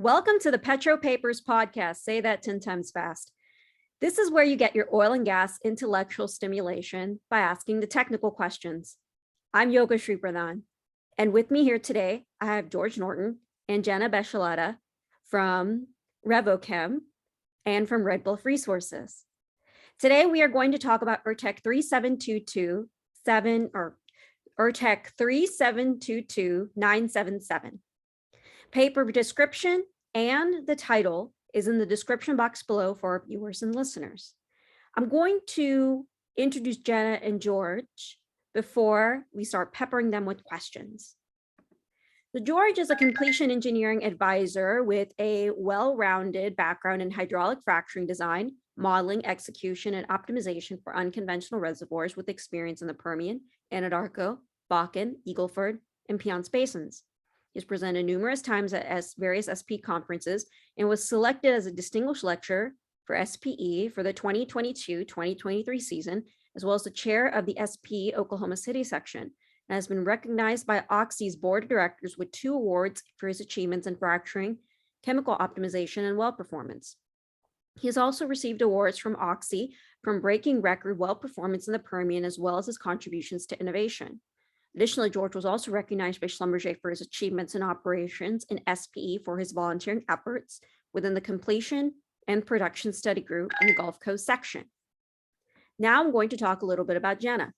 Welcome to the Petro Papers podcast. Say that 10 times fast. This is where you get your oil and gas intellectual stimulation by asking the technical questions. I'm Yoshi Pradhan, and with me here today, I have George Norton and Jana Bechlada from Revochem and from Red Bluff Resources. Today, we are going to talk about URTEC 3722977. Paper description and the title is in the description box below for our viewers and listeners. I'm going to introduce Jana and George before we start peppering them with questions. So George is a completion engineering advisor with a well-rounded background in hydraulic fracturing design, modeling, execution, and optimization for unconventional reservoirs with experience in the Permian, Anadarko, Basin, Eagle Ford, and Piceance basins. He's presented numerous times at various SP conferences and was selected as a distinguished lecturer for SPE for the 2022-2023 season, as well as the chair of the SP Oklahoma City section, and has been recognized by Oxy's board of directors with 2 awards for his achievements in fracturing, chemical optimization, and well performance. He has also received awards from Oxy from breaking record well performance in the Permian, as well as his contributions to innovation. Additionally, George was also recognized by Schlumberger for his achievements in operations and SPE for his volunteering efforts within the completion and production study group in the Gulf Coast section. Now I'm going to talk a little bit about Jana.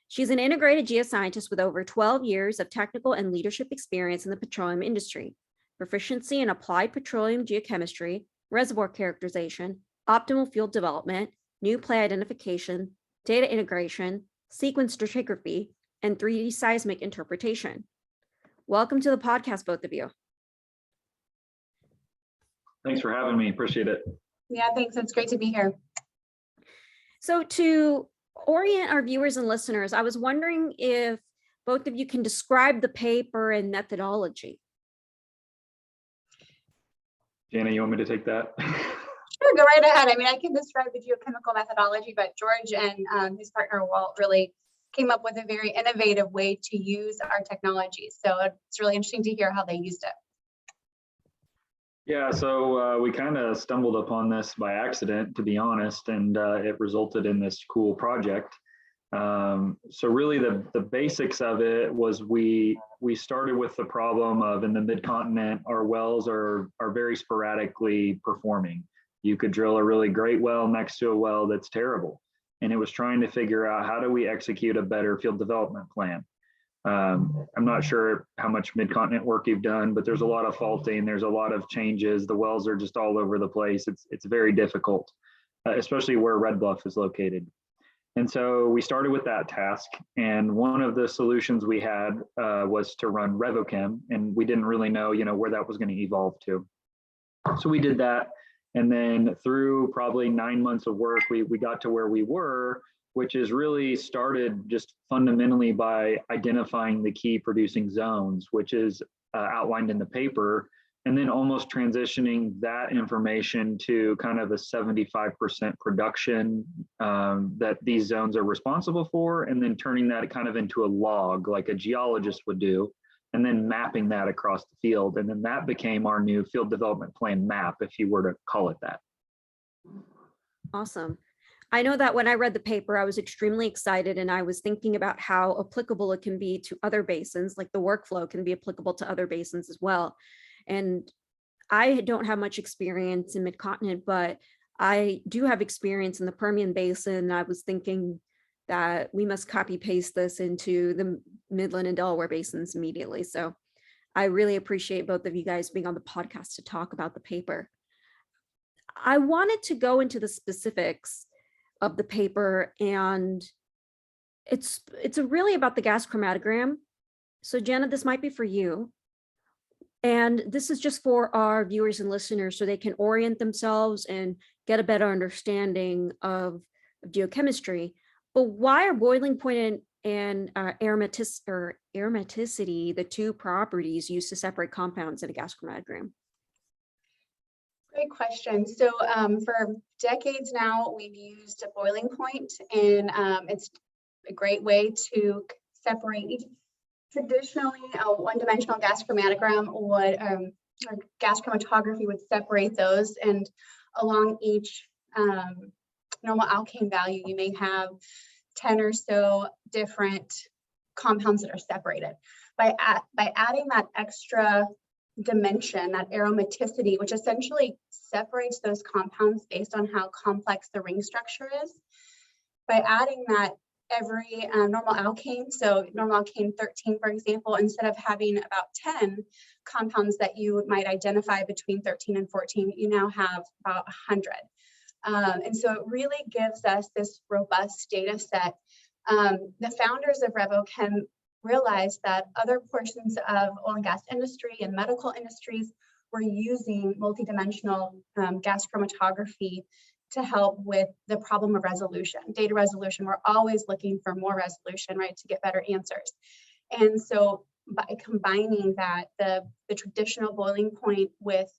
She's an integrated geoscientist with over 12 years of technical and leadership experience in the petroleum industry, proficiency in applied petroleum geochemistry, reservoir characterization, optimal field development, new play identification, data integration, sequence stratigraphy, and 3D seismic interpretation. Welcome to the podcast, both of you. Thanks for having me. Appreciate it. Yeah, thanks. It's great to be here. So to orient our viewers and listeners, I was wondering if both of you can describe the paper and methodology. Jana, you want me to take that? Sure, go right ahead. I mean, I can describe the geochemical methodology, but George and his partner Walt really came up with a very innovative way to use our technology. So it's really interesting to hear how they used it. Yeah, so we kind of stumbled upon this by accident, to be honest, and it resulted in this cool project. So really the basics of it was we started with the problem of in the mid-continent, our wells are very sporadically performing. You could drill a really great well next to a well that's terrible. And it was trying to figure out how do we execute a better field development plan. I'm not sure how much mid-continent work you've done, but there's a lot of faulting, there's a lot of changes. The wells are just all over the place. It's very difficult, especially where Red Bluff is located. And so we started with that task. And one of the solutions we had was to run Revochem, and we didn't really know, where that was going to evolve to. So we did that. And then through probably 9 months of work, we got to where we were, which is really started just fundamentally by identifying the key producing zones, which is outlined in the paper, and then almost transitioning that information to kind of a 75% production that these zones are responsible for, and then turning that kind of into a log like a geologist would do, and then mapping that across the field. And then that became our new field development plan map, if you were to call it that. Awesome. I know that when I read the paper, I was extremely excited, and I was thinking about how applicable it can be to other basins, like the workflow can be applicable to other basins as well. And I don't have much experience in mid-continent, but I do have experience in the Permian Basin. I was thinking that we must copy paste this into the Midland and Delaware basins immediately. So I really appreciate both of you guys being on the podcast to talk about the paper. I wanted to go into the specifics of the paper, and it's really about the gas chromatogram. So Jana, this might be for you. And this is just for our viewers and listeners so they can orient themselves and get a better understanding of geochemistry. But why are boiling point and aromaticity the 2 properties used to separate compounds in a gas chromatogram? Great question. So for decades now, we've used a boiling point, and it's a great way to separate. Traditionally, a one-dimensional gas chromatogram would our gas chromatography would separate those, and along each normal alkane value, you may have 10 or so different compounds that are separated. By adding that extra dimension, that aromaticity, which essentially separates those compounds based on how complex the ring structure is, by adding that every normal alkane, so normal alkane 13, for example, instead of having about 10 compounds that you might identify between 13 and 14, you now have about 100. And so it really gives us this robust data set. The founders of RevoChem realized that other portions of oil and gas industry and medical industries were using multidimensional gas chromatography to help with the problem of resolution, data resolution. We're always looking for more resolution, right, to get better answers. And so by combining that, the traditional boiling point with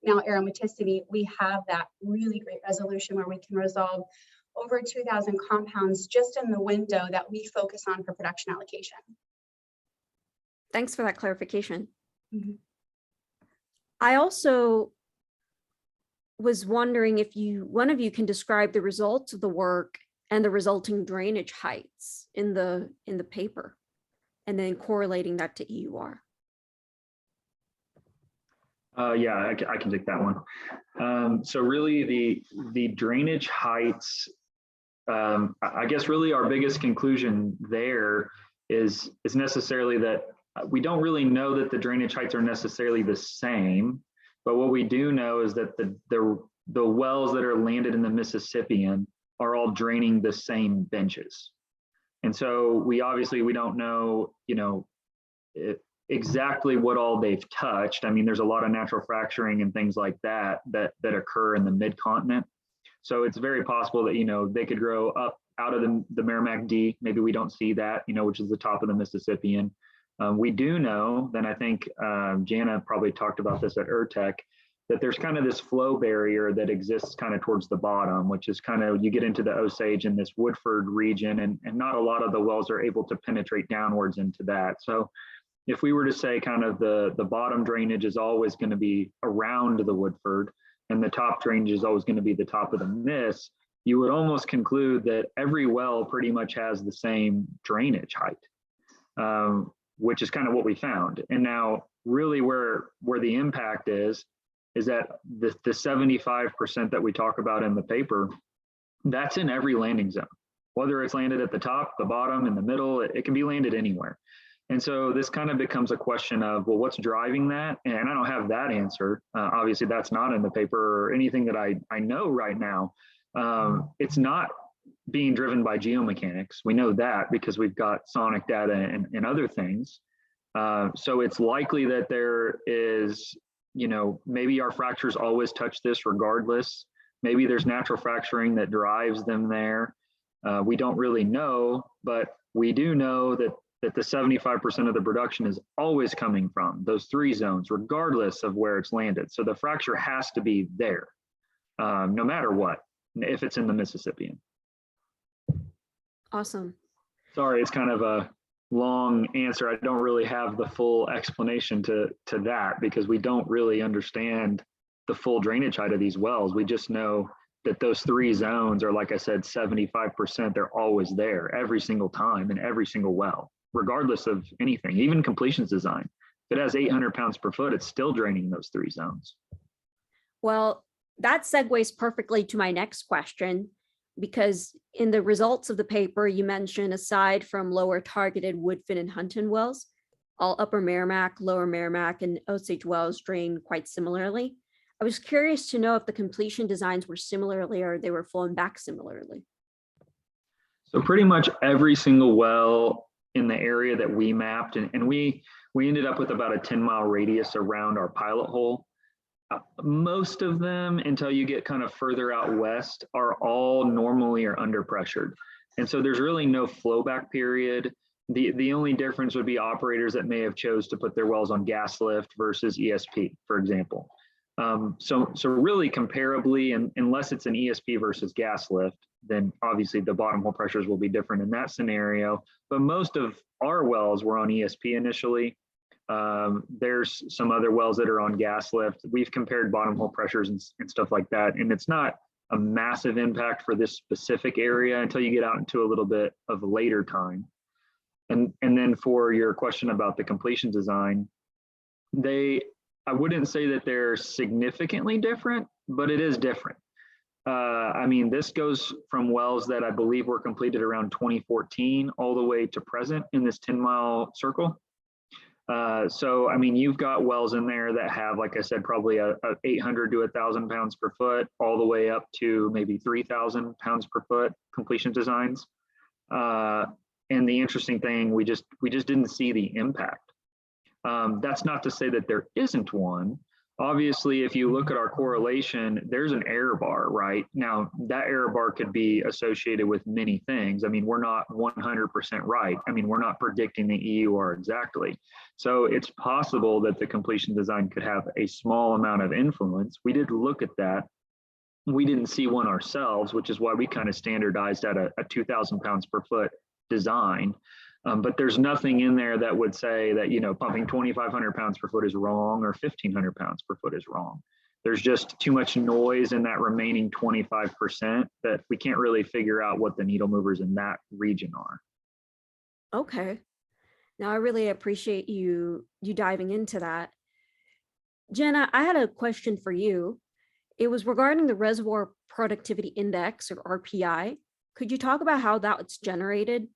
now aromaticity, we have that really great resolution where we can resolve over 2,000 compounds just in the window that we focus on for production allocation. Thanks for that clarification. Mm-hmm. I also was wondering if one of you can describe the results of the work and the resulting drainage heights in the paper, and then correlating that to EUR. Yeah, I can take that one. So really the drainage heights, I guess really our biggest conclusion there is necessarily that we don't really know that the drainage heights are necessarily the same, but what we do know is that the wells that are landed in the Mississippian are all draining the same benches. And so we don't know, exactly what all they've touched. I mean, there's a lot of natural fracturing and things like that occur in the mid-continent. So it's very possible that, they could grow up out of the Merrimack D. Maybe we don't see that, which is the top of the Mississippian. We do know, then I think Jana probably talked about this at URTEC, that there's kind of this flow barrier that exists kind of towards the bottom, which is kind of, you get into the Osage in this Woodford region, and not a lot of the wells are able to penetrate downwards into that. So if we were to say kind of the bottom drainage is always going to be around the Woodford, and the top drainage is always going to be the top of the Miss, you would almost conclude that every well pretty much has the same drainage height, which is kind of what we found. And now really where the impact is that the 75% that we talk about in the paper, that's in every landing zone. Whether it's landed at the top, the bottom, in the middle, it can be landed anywhere. And so this kind of becomes a question of, well, what's driving that? And I don't have that answer. Obviously, that's not in the paper or anything that I know right now. It's not being driven by geomechanics. We know that because we've got sonic data and other things. So it's likely that there is, maybe our fractures always touch this regardless. Maybe there's natural fracturing that drives them there. We don't really know, but we do know that the 75% of the production is always coming from those three zones, regardless of where it's landed. So the fracture has to be there, no matter what, if it's in the Mississippian. Awesome. Sorry, it's kind of a long answer. I don't really have the full explanation to that because we don't really understand the full drainage height of these wells. We just know that those three zones are, like I said, 75%, they're always there every single time in every single well, regardless of anything, even completions design. If it has 800 pounds per foot, it's still draining those three zones. Well, that segues perfectly to my next question, because in the results of the paper, you mentioned aside from lower targeted Woodfin and Hunton wells, all upper Merrimack, lower Merrimack, and Osage wells drain quite similarly. I was curious to know if the completion designs were similarly or they were flowing back similarly. So pretty much every single well in the area that we mapped, and we ended up with about a 10-mile radius around our pilot hole. Most of them, until you get kind of further out west, are all normally or under pressured. And so there's really no flowback period. The only difference would be operators that may have chose to put their wells on gas lift versus ESP, for example. So really comparably, and unless it's an ESP versus gas lift, then obviously the bottom hole pressures will be different in that scenario. But most of our wells were on ESP initially. There's some other wells that are on gas lift. We've compared bottom hole pressures and stuff like that, and it's not a massive impact for this specific area until you get out into a little bit of later time. And then for your question about the completion design, I wouldn't say that they're significantly different, but it is different. I mean, this goes from wells that I believe were completed around 2014 all the way to present in this 10-mile circle. So, I mean, you've got wells in there that have, like I said, probably a 800 to 1,000 pounds per foot, all the way up to maybe 3,000 pounds per foot completion designs. And the interesting thing, we just didn't see the impact. That's not to say that there isn't one. Obviously, if you look at our correlation, there's an error bar, right? Now, that error bar could be associated with many things. I mean, we're not 100% right. I mean, we're not predicting the EUR exactly. So it's possible that the completion design could have a small amount of influence. We did look at that. We didn't see one ourselves, which is why we kind of standardized at a 2,000 pounds per foot design. But there's nothing in there that would say that, you know, pumping 2,500 pounds per foot is wrong or 1,500 pounds per foot is wrong. There's just too much noise in that remaining 25% that we can't really figure out what the needle movers in that region are. Okay. Now I really appreciate you diving into that. Jana, I had a question for you. It was regarding the Reservoir Productivity Index, or RPI. Could you talk about how that's generated?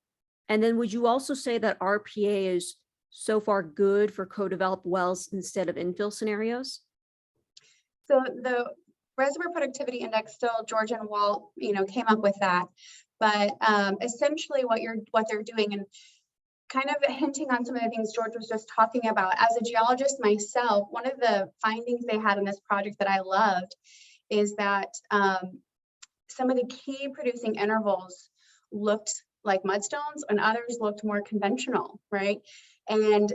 And then would you also say that RPA is so far good for co-developed wells instead of infill scenarios? So the Reservoir Productivity Index, still George and Walt, came up with that. But essentially what they're doing, and kind of hinting on some of the things George was just talking about, as a geologist myself, one of the findings they had in this project that I loved is that some of the key producing intervals looked like mudstones and others looked more conventional, right? And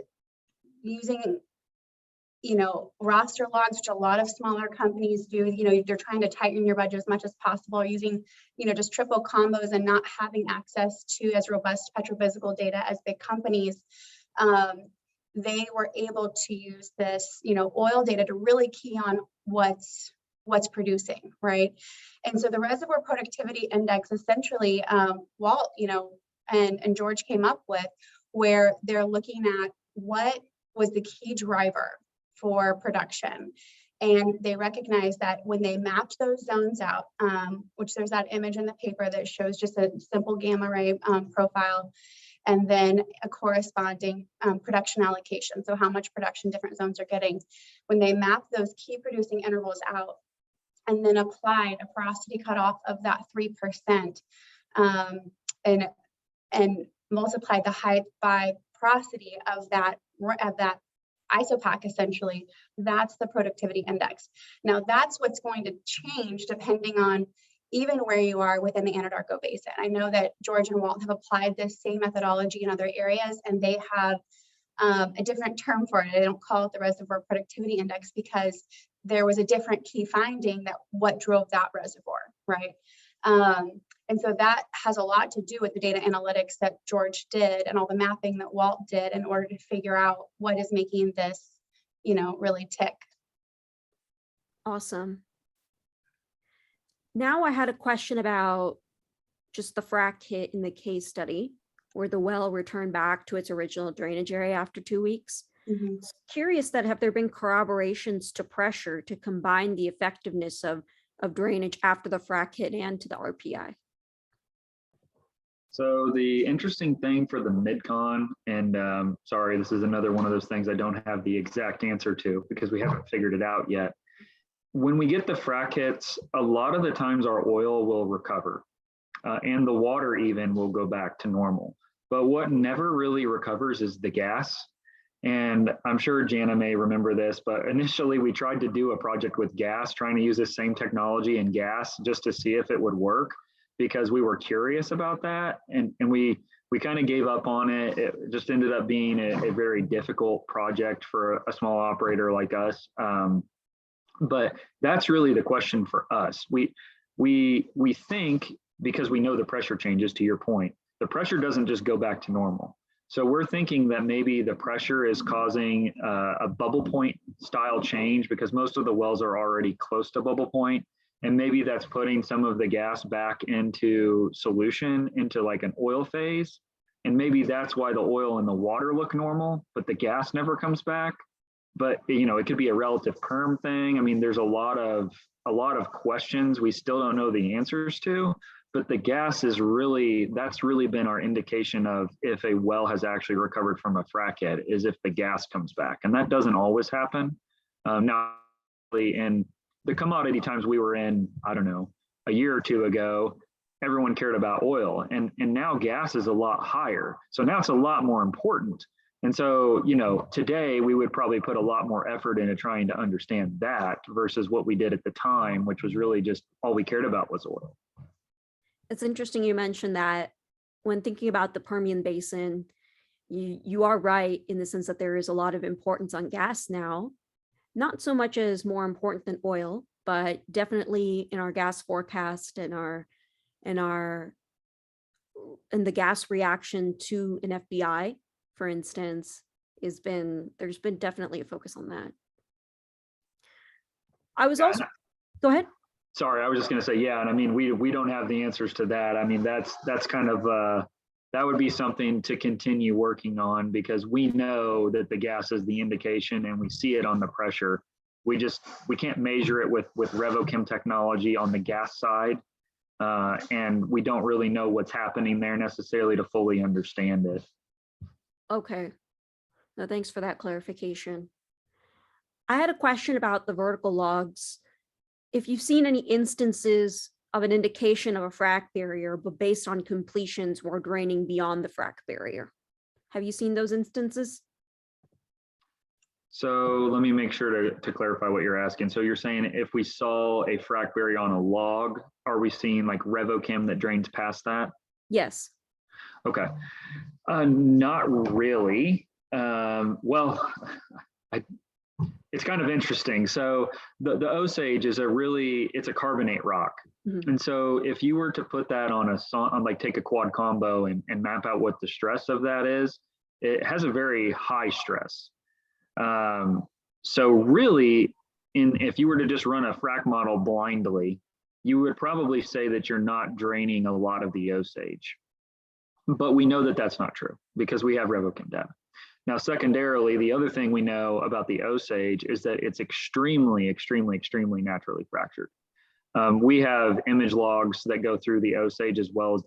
using, roster logs, which a lot of smaller companies do, they're trying to tighten your budget as much as possible, using, just triple combos and not having access to as robust petrophysical data as big companies. They were able to use this, oil data to really key on what's producing, right? And so the Reservoir Productivity Index, essentially, Walt, and George came up with, where they're looking at what was the key driver for production. And they recognized that when they mapped those zones out, which there's that image in the paper that shows just a simple gamma ray profile, and then a corresponding production allocation. So how much production different zones are getting. When they mapped those key producing intervals out, and then applied a porosity cutoff of that 3%, and multiplied the height by porosity of that isopac, essentially, that's the productivity index. Now that's what's going to change depending on even where you are within the Anadarko Basin. I know that George and Walt have applied this same methodology in other areas, and they have a different term for it. They don't call it the Reservoir Productivity Index because there was a different key finding that what drove that reservoir, right? And so that has a lot to do with the data analytics that George did and all the mapping that Walt did in order to figure out what is making this, really tick. Awesome. Now I had a question about just the frac hit in the case study, where the well returned back to its original drainage area after 2 weeks. Mm-hmm. Curious that have there been corroborations to pressure to combine the effectiveness of drainage after the frac hit and to the RPI? So the interesting thing for the MidCon, and sorry, this is another one of those things I don't have the exact answer to because we haven't figured it out yet. When we get the frac hits, a lot of the times our oil will recover and the water even will go back to normal. But what never really recovers is the gas. And I'm sure Jana may remember this, but initially we tried to do a project with gas, trying to use the same technology in gas just to see if it would work, because we were curious about that. And we kind of gave up on it. It just ended up being a very difficult project for a small operator like us. But that's really the question for us. We think, because we know the pressure changes, to your point, the pressure doesn't just go back to normal. So we're thinking that maybe the pressure is causing a bubble point style change because most of the wells are already close to bubble point. And maybe that's putting some of the gas back into solution, into like an oil phase. And maybe that's why the oil and the water look normal, but the gas never comes back. But you know, it could be a relative perm thing. I mean, there's a lot of questions we still don't know the answers to. But the gas is really, that's really been our indication of if a well has actually recovered from a frac head, is if the gas comes back. And that doesn't always happen. Now, in the commodity times we were in, I don't know, a year or two ago, everyone cared about oil. And now gas is a lot higher. So now it's a lot more important. And so, you know, today we would probably put a lot more effort into trying to understand that versus what we did at the time, which was really just all we cared about was oil. It's interesting you mentioned that when thinking about the Permian Basin, you are right in the sense that there is a lot of importance on gas now, not so much as more important than oil, but definitely in our gas forecast and the gas reaction to an FBI, for instance, there's been definitely a focus on that. I was also, go ahead. Sorry, I was just going to say, yeah. And I mean, we don't have the answers to that. I mean, that's kind of, that would be something to continue working on because we know that the gas is the indication and we see it on the pressure. We can't measure it with RevoChem technology on the gas side. And we don't really know what's happening there necessarily to fully understand it. Okay. No, thanks for that clarification. I had a question about the vertical logs. If you've seen any instances of an indication of a frac barrier, but based on completions, we're draining beyond the frac barrier. Have you seen those instances? So let me make sure to clarify what you're asking. So you're saying if we saw a frac barrier on a log, are we seeing like RevoChem that drains past that? Yes. Okay. Not really. Well, it's kind of interesting. So the Osage is it's a carbonate rock. Mm-hmm. And so if you were to put that on like take a quad combo and map out what the stress of that is, it has a very high stress. So really, if you were to just run a frac model blindly, you would probably say that you're not draining a lot of the Osage. But we know that that's not true because we have RevoChem data. Now, secondarily, the other thing we know about the Osage is that it's extremely, extremely, extremely naturally fractured. We have image logs that go through the Osage as well as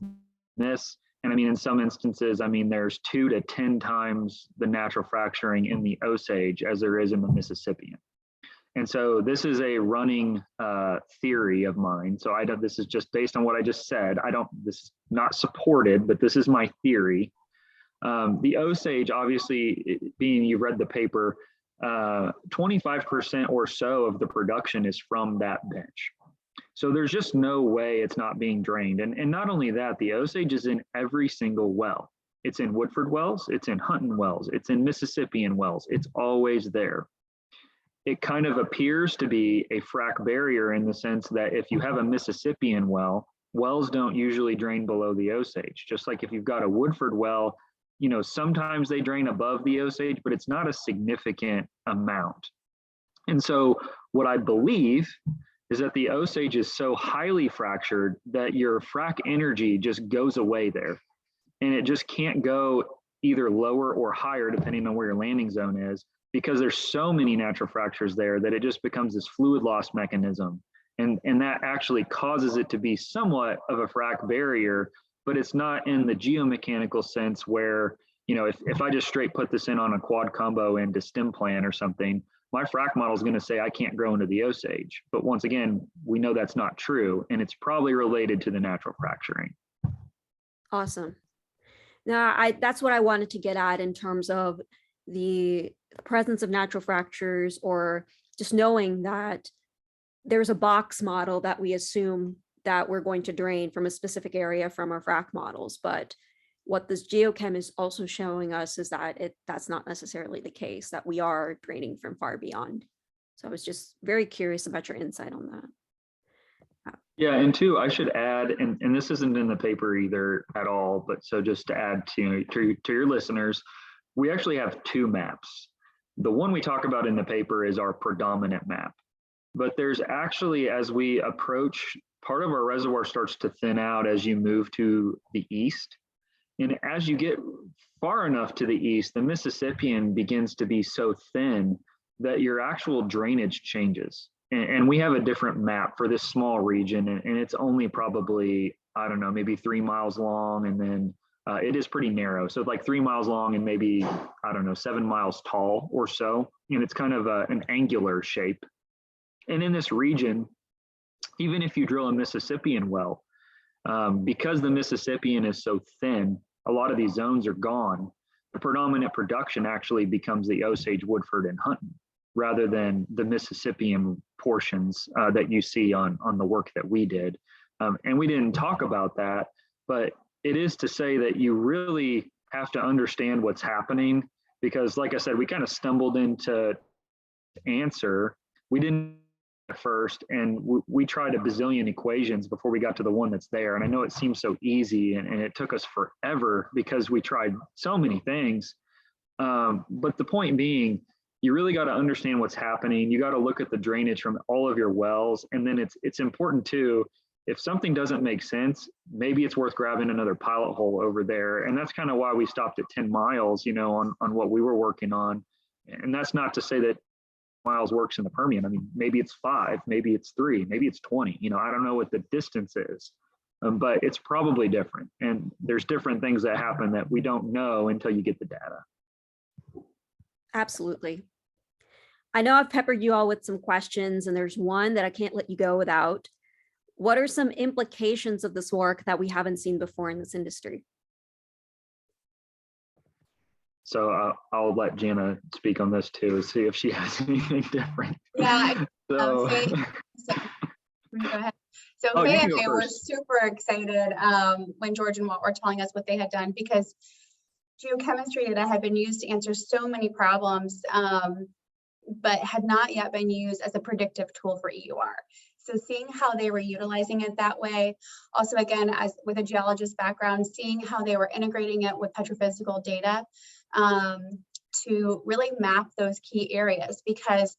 this. And I mean, in some instances, I mean, there's 2 to 10 times the natural fracturing in the Osage as there is in the Mississippian. And so this is a running theory of mine. So this is just based on what I just said. This is not supported, but this is my theory. The Osage, obviously, you've read the paper, 25% or so of the production is from that bench. So there's just no way it's not being drained. And not only that, the Osage is in every single well. It's in Woodford wells, it's in Hunton wells, it's in Mississippian wells. It's always there. It kind of appears to be a frac barrier in the sense that if you have a Mississippian well, wells don't usually drain below the Osage. Just like if you've got a Woodford well, you know, sometimes they drain above the Osage, but it's not a significant amount. And so what I believe is that the Osage is so highly fractured that your frac energy just goes away there. And it just can't go either lower or higher depending on where your landing zone is, because there's so many natural fractures there that it just becomes this fluid loss mechanism. And that actually causes it to be somewhat of a frac barrier, but it's not in the geomechanical sense where, you know, if I just straight put this in on a quad combo into stem plan or something, my frac model is going to say I can't grow into the Osage. But once again, we know that's not true, and it's probably related to the natural fracturing. Awesome. Now, that's what I wanted to get at in terms of the presence of natural fractures, or just knowing that there's a box model that we assume that we're going to drain from a specific area from our frac models. But what this geochem is also showing us is that that's not necessarily the case, that we are draining from far beyond. So I was just very curious about your insight on that. Yeah, and two, I should add, and this isn't in the paper either at all, but so just to add to your listeners, we actually have two maps. The one we talk about in the paper is our predominant map, but there's actually, as we approach, part of our reservoir starts to thin out as you move to the east. And as you get far enough to the east, the Mississippian begins to be so thin that your actual drainage changes. And we have a different map for this small region, and it's only probably, I don't know, maybe 3 miles long, and then it is pretty narrow. So like 3 miles long and maybe, I don't know, 7 miles tall or so. And it's kind of an angular shape. And in this region, even if you drill a Mississippian well, because the Mississippian is so thin, a lot of these zones are gone. The predominant production actually becomes the Osage, Woodford, and Hunton, rather than the Mississippian portions that you see on the work that we did. And we didn't talk about that, but it is to say that you really have to understand what's happening, because like I said, we kind of stumbled into answer. We didn't at first, and we tried a bazillion equations before we got to the one that's there. And I know it seems so easy, and it took us forever because we tried so many things. But the point being, you really got to understand what's happening. You got to look at the drainage from all of your wells. And then it's important too, if something doesn't make sense, maybe it's worth grabbing another pilot hole over there. And that's kind of why we stopped at 10 miles, you know, on what we were working on. And that's not to say that miles works in the Permian. I mean, maybe it's 5, maybe it's 3, maybe it's 20, you know, I don't know what the distance is, but it's probably different. And there's different things that happen that we don't know until you get the data. Absolutely. I know I've peppered you all with some questions, and there's one that I can't let you go without. What are some implications of this work that we haven't seen before in this industry? So I'll let Jana speak on this too, see if she has anything different. Yeah. So, Go ahead. So oh, Faye and I were super excited when George and Walt were telling us what they had done, because geochemistry data had been used to answer so many problems, but had not yet been used as a predictive tool for EUR. So seeing how they were utilizing it that way, also again, as with a geologist background, seeing how they were integrating it with petrophysical data to really map those key areas, because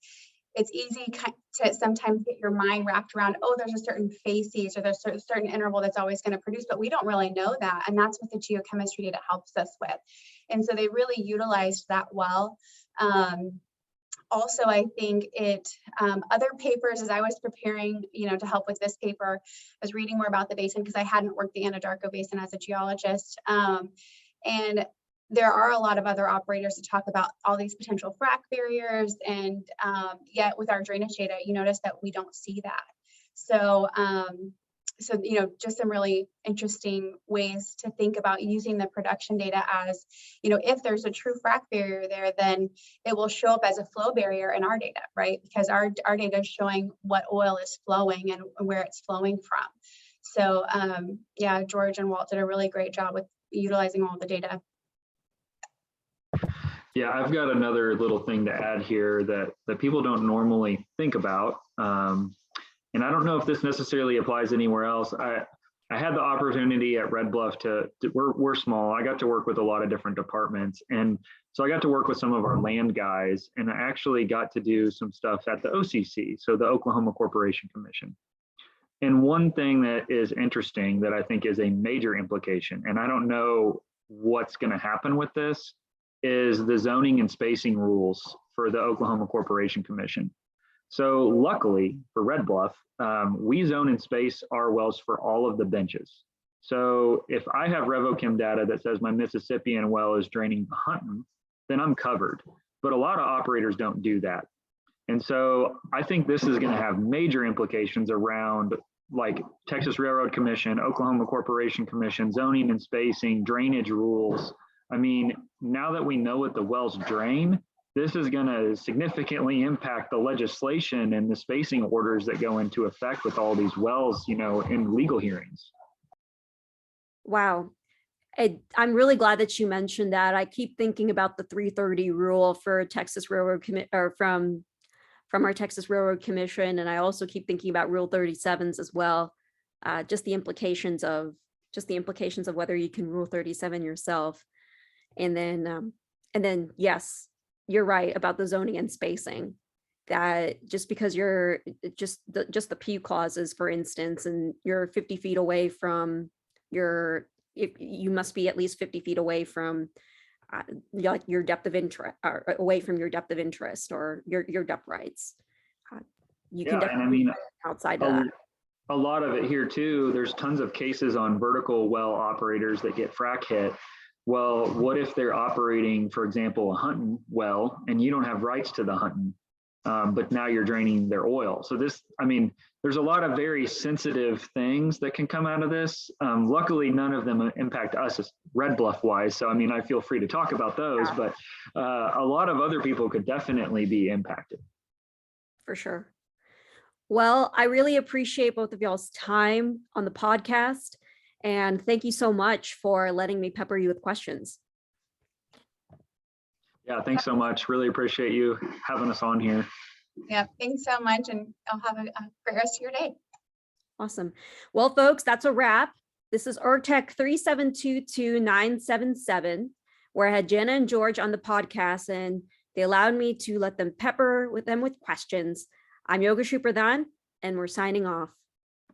it's easy to sometimes get your mind wrapped around, oh, there's a certain facies or there's a certain interval that's always going to produce, but we don't really know that. And that's what the geochemistry data helps us with. And so they really utilized that well. Also, I think other papers, as I was preparing, you know, to help with this paper, I was reading more about the basin because I hadn't worked the Anadarko Basin as a geologist. And there are a lot of other operators to talk about all these potential frac barriers, and yet with our drainage data, you notice that we don't see that. So, so, you know, just some really interesting ways to think about using the production data as, you know, if there's a true frac barrier there, then it will show up as a flow barrier in our data, right? Because our data is showing what oil is flowing and where it's flowing from. So, yeah, George and Walt did a really great job with utilizing all the data. Yeah, I've got another little thing to add here that people don't normally think about. And I don't know if this necessarily applies anywhere else. I had the opportunity at Red Bluff we're small. I got to work with a lot of different departments. And so I got to work with some of our land guys, and I actually got to do some stuff at the OCC, so the Oklahoma Corporation Commission. And one thing that is interesting that I think is a major implication, and I don't know what's going to happen with this, is the zoning and spacing rules for the Oklahoma Corporation Commission. So luckily for Red Bluff, we zone and space our wells for all of the benches. So if I have RevoChem data that says my Mississippian well is draining Hunton, then I'm covered. But a lot of operators don't do that. And so I think this is going to have major implications around like Texas Railroad Commission, Oklahoma Corporation Commission, zoning and spacing, drainage rules. I mean, now that we know what the wells drain, this is going to significantly impact the legislation and the spacing orders that go into effect with all these wells, you know, in legal hearings. Wow. I'm really glad that you mentioned that. I keep thinking about the 330 rule for Texas Railroad from from our Texas Railroad Commission. And I also keep thinking about Rule 37s as well. Just the implications of whether you can Rule 37 yourself. And then yes, you're right about the zoning and spacing. That just because you're just the P clauses, for instance, and you're 50 feet away from you must be at least 50 feet away from like your depth of interest, or away from your depth of interest or your depth rights. You can definitely outside of that. A lot of it here too, there's tons of cases on vertical well operators that get frac hit. Well, what if they're operating, for example, a hunting well, and you don't have rights to the hunting, but now you're draining their oil. So there's a lot of very sensitive things that can come out of this. Luckily, none of them impact us as Red Bluff wise. So, I feel free to talk about those, but a lot of other people could definitely be impacted. For sure. Well, I really appreciate both of y'all's time on the podcast. And thank you so much for letting me pepper you with questions. Yeah, thanks so much. Really appreciate you having us on here. Yeah, thanks so much. And I'll have a great rest of your day. Awesome. Well, folks, that's a wrap. This is URTEC 3722977, where I had Jana and George on the podcast, and they allowed me to let them pepper with questions. I'm Yoshi Pradhan, and we're signing off.